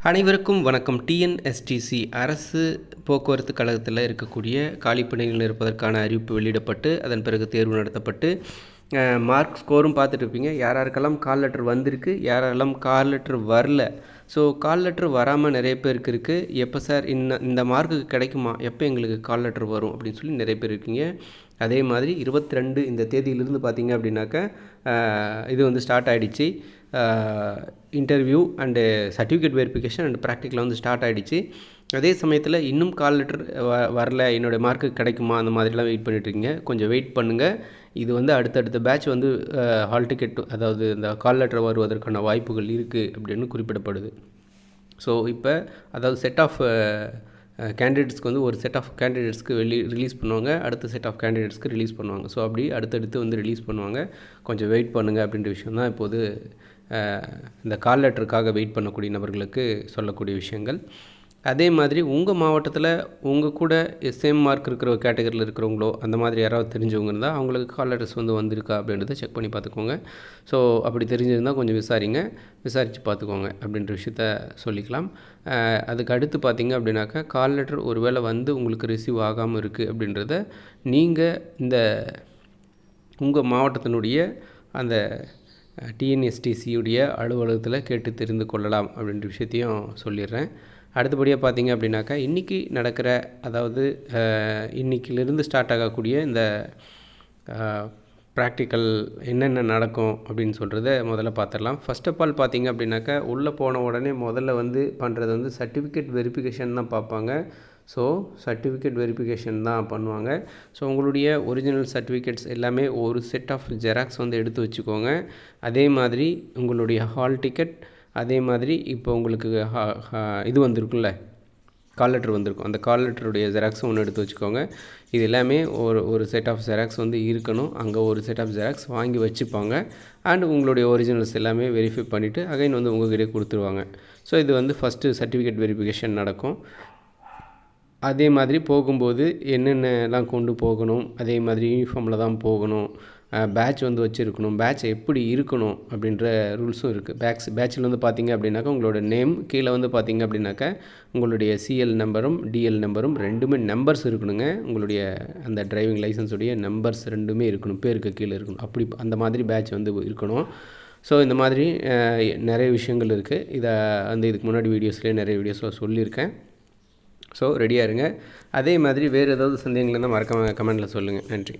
அனைவருக்கும் வணக்கம். டிஎன்எஸ்டிசி அரசு போக்குவரத்து கழகத்தில் இருக்கக்கூடிய காலிப்பணிகள் இருப்பதற்கான அறிவிப்பு வெளியிடப்பட்டு அதன் பிறகு தேர்வு நடத்தப்பட்டு மார்க் ஸ்கோரும் பார்த்துட்டு இருப்பீங்க. யாராருக்கெல்லாம் கால் லெட்டர் வந்திருக்கு, யாரெல்லாம் கால் லெட்டர் வரல. ஸோ கால் லெட்டர் வராமல் நிறைய பேருக்கு இருக்குது. எப்போ சார் இந்த மார்க்குக்கு கிடைக்குமா, எப்போ எங்களுக்கு கால் லெட்டர் வரும் அப்படின்னு சொல்லி நிறைய பேர் இருக்கீங்க. அதே மாதிரி 22 இந்த தேதியிலிருந்து பார்த்தீங்க அப்படின்னாக்கா இது வந்து ஸ்டார்ட் ஆகிடுச்சு. Interview and certificate verification and ப்ராக்டிக்கலாக வந்து ஸ்டார்ட் ஆகிடுச்சு. அதே சமயத்தில் இன்னும் கால் லெட்டர் வரல, என்னோடய மார்க்கு கிடைக்குமா, அந்த மாதிரிலாம் வெயிட் பண்ணிட்டுருக்கீங்க. கொஞ்சம் வெயிட் பண்ணுங்கள். இது வந்து அடுத்தடுத்த பேட்ச் வந்து ஹால் டிக்கெட், அதாவது இந்த கால் லெட்டர் வருவதற்கான வாய்ப்புகள் இருக்குது அப்படின்னு குறிப்பிடப்படுது. ஸோ இப்போ அதாவது செட் ஆஃப் கேண்டிடேட்ஸ்க்கு வந்து ஒரு செட் ஆஃப் கேண்டிடேட்ஸ்க்கு ரிலீஸ் பண்ணுவாங்க, அடுத்த செட் ஆஃப் கேண்டிடேட்ஸ்க்கு ரிலீஸ் பண்ணுவாங்க. ஸோ அப்படி அடுத்தடுத்து வந்து ரிலீஸ் பண்ணுவாங்க. கொஞ்சம் வெயிட் பண்ணுங்கள் அப்படின்ற விஷயம் தான் இப்போது இந்த கால் லெட்டருக்காக வெயிட் பண்ணக்கூடிய நபர்களுக்கு சொல்லக்கூடிய விஷயங்கள். அதே மாதிரி உங்கள் மாவட்டத்தில் உங்கள் கூட சேம் மார்க் இருக்கிற கேட்டகரியில் இருக்கிறவங்களோ அந்த மாதிரி யாராவது தெரிஞ்சவங்க இருந்தால் அவங்களுக்கு கால் லெட்டர்ஸ் வந்து வந்திருக்கா அப்படின்றத செக் பண்ணி பார்த்துக்கோங்க. ஸோ அப்படி தெரிஞ்சிருந்தால் கொஞ்சம் விசாரித்து பார்த்துக்கோங்க அப்படின்ற விஷயத்த சொல்லிக்கலாம். அதுக்கு அடுத்து பார்த்திங்க அப்படின்னாக்கா கால் லெட்டர் ஒரு வேளை வந்து உங்களுக்கு ரிசீவ் ஆகாமல் இருக்குது அப்படின்றத நீங்கள் இந்த உங்கள் மாவட்டத்தினுடைய அந்த டிஎன்எஸ்டிசியுடைய அலுவலகத்தில் கேட்டு தெரிந்து கொள்ளலாம் அப்படின்ற விஷயத்தையும் சொல்லிடுறேன். அடுத்தபடியாக பார்த்திங்க அப்படின்னாக்கா இன்றைக்கி நடக்கிற, அதாவது இன்றைக்கிலிருந்து ஸ்டார்ட் ஆகக்கூடிய இந்த ப்ராக்டிக்கல் என்னென்ன நடக்கும் அப்படின்னு சொல்கிறத முதல்ல பார்த்துடலாம். ஃபர்ஸ்ட் ஆஃப் ஆல் பார்த்திங்க அப்படின்னாக்கா உள்ளே போன உடனே முதல்ல வந்து பண்ணுறது வந்து சர்டிஃபிகேட் வெரிஃபிகேஷன் தான் பார்ப்பாங்க. ஸோ சர்டிஃபிகேட் வெரிஃபிகேஷன் தான் பண்ணுவாங்க. ஸோ உங்களுடைய ஒரிஜினல் சர்டிஃபிகேட்ஸ் எல்லாமே ஒரு செட் ஆஃப் ஜெராக்ஸ் வந்து எடுத்து வச்சுக்கோங்க. அதே மாதிரி உங்களுடைய ஹால் டிக்கெட், அதே மாதிரி இப்போ உங்களுக்கு இது வந்திருக்குல்ல, கால் லெட்டர் வந்திருக்கும், அந்த கால் லெட்டருடைய ஜெராக்ஸும் ஒன்று எடுத்து வச்சுக்கோங்க. இது எல்லாமே ஒரு செட் ஆஃப் ஜெராக்ஸ் வந்து இருக்கணும். அங்கே ஒரு செட் ஆஃப் ஜெராக்ஸ் வாங்கி வச்சுப்பாங்க. அண்ட் உங்களுடைய ஒரிஜினல்ஸ் எல்லாமே வெரிஃபை பண்ணிவிட்டு அகைன் வந்து உங்கள்கிட்டே கொடுத்துருவாங்க. ஸோ இது வந்து ஃபஸ்ட்டு சர்டிஃபிகேட் வெரிஃபிகேஷன் நடக்கும். அதே மாதிரி போகும்போது என்னென்னலாம் கொண்டு போகணும், அதே மாதிரி யூனிஃபார்மில் தான் போகணும், பேட்ச் வந்து வச்சுருக்கணும், பேட்ச் எப்படி இருக்கணும் அப்படின்ற ரூல்ஸும் இருக்குது. பேட்சில் வந்து பார்த்திங்க அப்படின்னாக்கா உங்களோட நேம், கீழே வந்து பார்த்திங்க அப்படின்னாக்கா உங்களுடைய சிஎல் நம்பரும் டிஎல் நம்பரும் ரெண்டுமே நம்பர்ஸ் இருக்கணுங்க. உங்களுடைய அந்த டிரைவிங் லைசன்ஸுடைய நம்பர்ஸ் ரெண்டுமே இருக்கணும், பேருக்கு கீழே இருக்கணும். அப்படி அந்த மாதிரி பேட்ச் வந்து இருக்கணும். ஸோ இந்த மாதிரி நிறைய விஷயங்கள் இருக்குது. இதை வந்து இதுக்கு முன்னாடி வீடியோஸ்லேயே நிறைய வீடியோஸில் சொல்லியிருக்கேன். ஸோ ரெடியாக இருங்க. அதே மாதிரி வேறு ஏதாவது சந்தேகங்கள் இருந்தால் மறக்காம கமெண்ட்டில் சொல்லுங்கள். நன்றி.